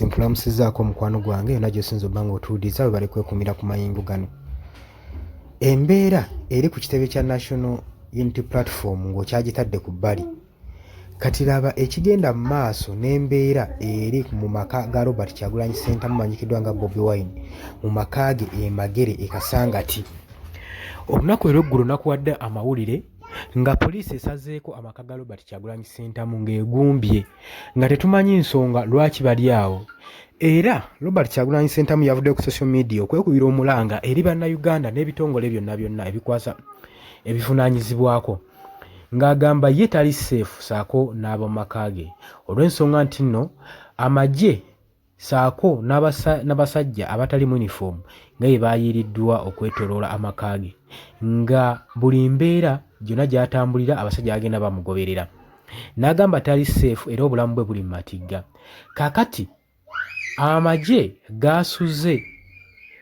Sinkulamusizaako mukwano gwange yonna gy'osinza obba ng'otuwuliriza bwe bali kwekumira ku mayingu gano. Embeera eri ku kitebe kya National Unity Platform ng'okyagitadde ku bbali. Kati laba ekigenda mu maaso n'embeera eri mu maka ga Robert Kyagulanyi Ssentamu amanyikiddwa nga Bobi Wine mu maka ge e Magere e Kasangati. Olunaku olw'eggulo nakuwadde amawulire nga poliisi esazeeko amaka ga Robert Kyagulanyi Ssentamu ng'egumbye nga tetumanyi nsonga lwaki bali awo. Era Robert Kyagulanyi Ssentamu yavudde ku social media okwekubira omulanga eri bannayuganda n'ebitongole byonna ebikwasa ebivunaanyizibwako ng'agamba ye tali safe saako n'ab'omu maka ge olw'ensonga nti nno amagye saako n'abasajja abatali mu uniform nga bye baayiriddwa okwetooloola amaka ge nga buli mbeera gyonna gy'atambulira abasajja bagenda bamugoberera. N'agamba tali safe era obulamu bwe buli mu matigga. Kaakati amagye gaasuze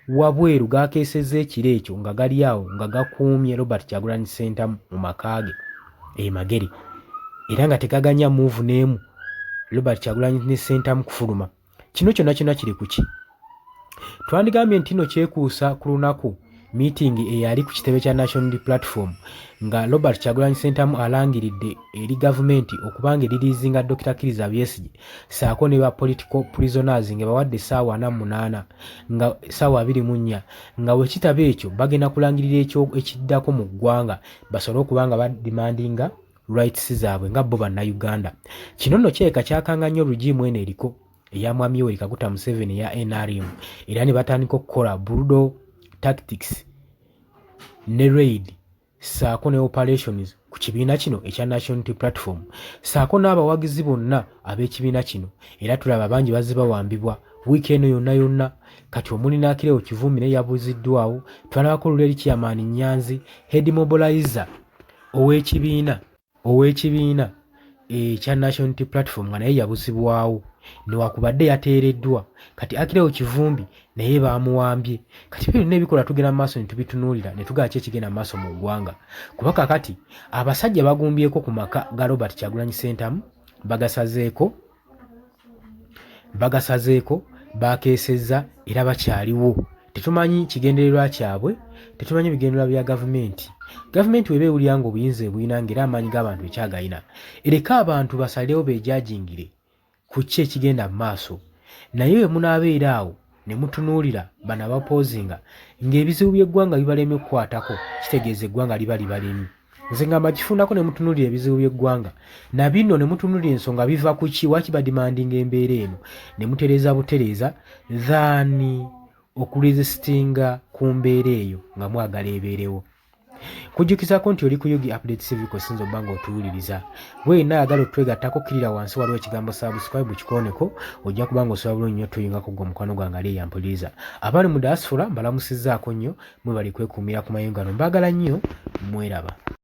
wabweru gakeesezza ekiro ekyo nga gali awo nga gakuumye Robert Kyagulanyi Ssentamu mu maka ge e Magere era nga tegaganya move n'emu Robert Kyagulanyi Ssentamu kufuluma. Kino kyonna kiri ku ki? Twandigambye nti nno kyekuusa ku lunaku meeting eyali ku kitebe kya National Unity Platform nga Robert Kyagulanyi Ssentamu alangiridde eri gavumenti okubanga eririizinga Dr. Kizza Besigye saako ne ba political prisoners nga bawadde essaawa 48 nga essaawa 24 nga bwe kitaba ekyo bagenda kulangirira ekiddako mu ggwanga basobole okuba nga badimandinga rights zaabwe nga bo bannayuganda. Kino nno kyeka kyakanga nnyo regimu eno eriko eya Mwami Yoweri Kaguta Museveni eya NRM era ne batandika okukola bulldozer tactics ne raid saako ne operations ku kibiina kino ekya National Unity Platform saako n'abawagizi bonna ab'ekibiina kino era tulaba bangi bazze bawambibwa wiiki eno yonna. Kati omuli n'Akireo Kivumbi naye yabuuziddwawo, twalabako Luleli Chairman Nyanzi head mobilizer ow'ekibiina ekya National Unity Platform nga naye yabuzibwawo newakubadde yateereddwa. Kati Akireo Kivumbi naye baamuwambye. Kati byonna ebikola tugenda mu maaso ne tubitunuulira ne tugaa ki ekigenda mu maaso mu ggwanga kuba kakati abasajja bagumbyeko ku maka ga Robert Kyagulanyi Ssentamu bagasazeeko bakeesezza era bakyaliwo. Tetumanyi kigendererwa kyabwe, tetumanyi bigendererwa bya gavumenti. Gavumenti weba ewulira nga obuyinza ebulina ng'era amaanyi g'abantu ekyagayina ereka abantu basalewo beejajingire ku ki ekigenda mu maaso. Naye bwe munaabeera awo ne mutunuulira bano abapoozinga ng'ebizibu by'eggwanga bibalemye okukwatako kitegeeza eggwanga liba libalemi. Nze ngamba kifundako ne mutunuulira ebizibu by'eggwanga na bino ne mutunuulira ensonga biva ku ki waki badimandinga embeera eno ne mutereeza butereeza than okuresistinga ku mbeera eyo nga mwagala ebeerewo. Kujjukizaako nti oli ku Yugi Update TV kosinza obba ng'otuwuliriza. Weena ayagala otwegattako kirira wansi waliwo ekigambo subscribe kikooneko ojja kuba ng'osobola bulungi nnyo tuyingako gwe mukwano gwange ali eyampuliriza. Abali mu diaspora mbalamusizzaako nnyo mwebali kwekuumira ku mayungu gano. Mbaagala nnyo mweraba.